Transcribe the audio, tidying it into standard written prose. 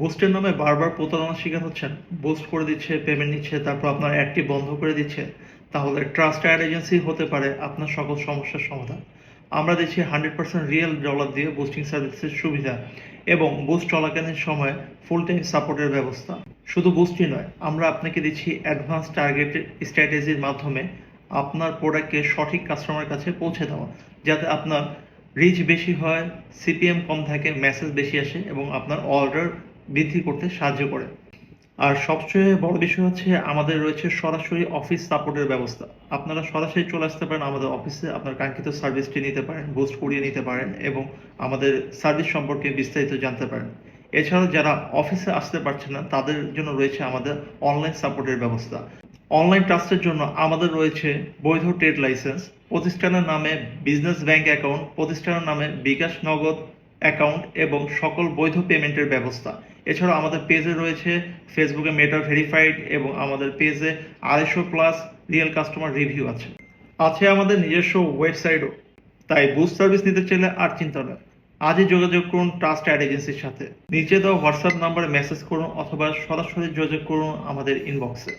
বুস্টের নামে বারবার প্রতারণার শিকার হচ্ছেন, বুস্ট করে দিচ্ছে, পেমেন্ট নিচ্ছে, তারপর আপনার অ্যাডটি বন্ধ করে দিচ্ছে, তাহলে ট্রাস্টেড এজেন্সি হতে পারে আপনার সকল সমস্যার সমাধান। আমরা দিচ্ছি 100% রিয়েল ডলার দিয়ে বুস্টিং সার্ভিসের সুবিধা এবং বুস্ট চলাকালীন সময় ফুল টাইম সাপোর্টের ব্যবস্থা। শুধু বুস্টই নয়, আমরা আপনাকে দিচ্ছি অ্যাডভান্স টার্গেট স্ট্র্যাটেজির মাধ্যমে আপনার প্রোডাক্টকে সঠিক কাস্টমারের কাছে পৌঁছে দেওয়া, যাতে আপনার রিচ বেশি হয়, সিপিএম কম থাকে, মেসেজ বেশি আসে এবং আপনার অর্ডার বৃদ্ধি করতে সাহায্য করে। আর সবচেয়ে বড় বিষয় হচ্ছে আমাদের রয়েছে সরাসরি অফিস সাপোর্টের ব্যবস্থা। আপনারা সরাসরি চলে আসতে পারেন আমাদের অফিসে, আপনার কাঙ্ক্ষিত সার্ভিসটি নিতে পারেন, বুস্ট করিয়ে নিতে পারেন এবং আমাদের সার্ভিস সম্পর্কে বিস্তারিত জানতে পারেন। এছাড়াও যারা অফিসে আসতে পারছেন না তাদের জন্য রয়েছে আমাদের অনলাইন সাপোর্টের ব্যবস্থা। অনলাইন ট্রাস্টের জন্য আমাদের রয়েছে বৈধ ট্রেড লাইসেন্স, প্রতিষ্ঠানের নামে বিজনেস ব্যাংক অ্যাকাউন্ট, প্রতিষ্ঠানের নামে বিকাশ নগদ অ্যাকাউন্ট এবং সকল বৈধ পেমেন্টের ব্যবস্থা। এছাড়াও আমাদের পেজে রয়েছে ফেসবুকে মেটা ভেরিফাইড এবং আমাদের পেজে 250+ রিয়েল কাস্টমার রিভিউ আছে। আছে আমাদের নিজস্ব ওয়েবসাইটও। তাই বুস্ট সার্ভিস নিতে চাইলে আর চিন্তা নয়, আজই যোগাযোগ করুন ট্রাস্ট অ্যাড এজেন্সির সাথে। নিচে দেওয়া হোয়াটসঅ্যাপ নাম্বারে মেসেজ করুন অথবা সরাসরি যোগাযোগ করুন আমাদের ইনবক্সে।